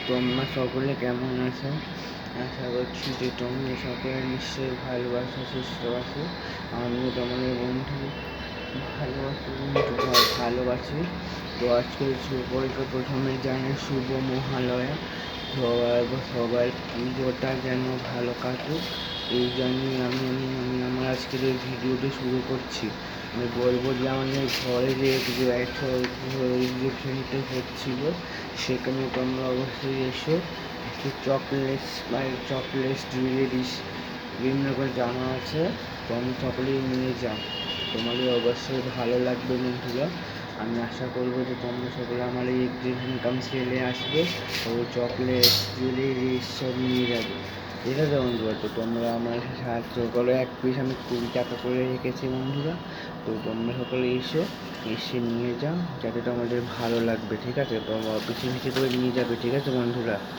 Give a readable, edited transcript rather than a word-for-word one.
তোমরা সকলে কেমন আছো? আশা করছি যে তোমরা সকলে নিশ্চয়ই ভালোবাসা সুস্থ আছো। আমিও তোমাদের বন্ধু ভালোবাসি। তো আজকে সকলকে প্রথমে জানাই শুভ মহালয়া। সবার পুজোটা যেন ভালো কাটুক, এই জন্যই আমি আমার আজকের এই ভিডিওটি শুরু করছি। আমি বলবো যে আমাদের ঘরে যে রিসেপশনটা হচ্ছিল, সেখানে তোমরা অবশ্যই এসো। একটু চকলেটস জুয়েলারিস বিভিন্ন রকম জামা আছে, তোমরা সকলেই নিয়ে যাও। তোমাদের অবশ্যই ভালো লাগবে বন্ধুরা। আমি আশা করবো যে তোমরা সকলে আমার এই ইনকাম সেলে আসবে ও চকলেট জুয়েলারিস সব নিয়ে যাবে। ঠিক আছে বন্ধুরা, তো তোমরা আমার সাহায্য করো। এক পিস আমি 20 টাকা করে রেখেছি বন্ধুরা। তো তোমরা সকলে এসে নিয়ে যাও, যাতে তোমাদের ভালো লাগবে। ঠিক আছে, তোমরা বেশি বেশি করে নিয়ে যাবে। ঠিক আছে বন্ধুরা।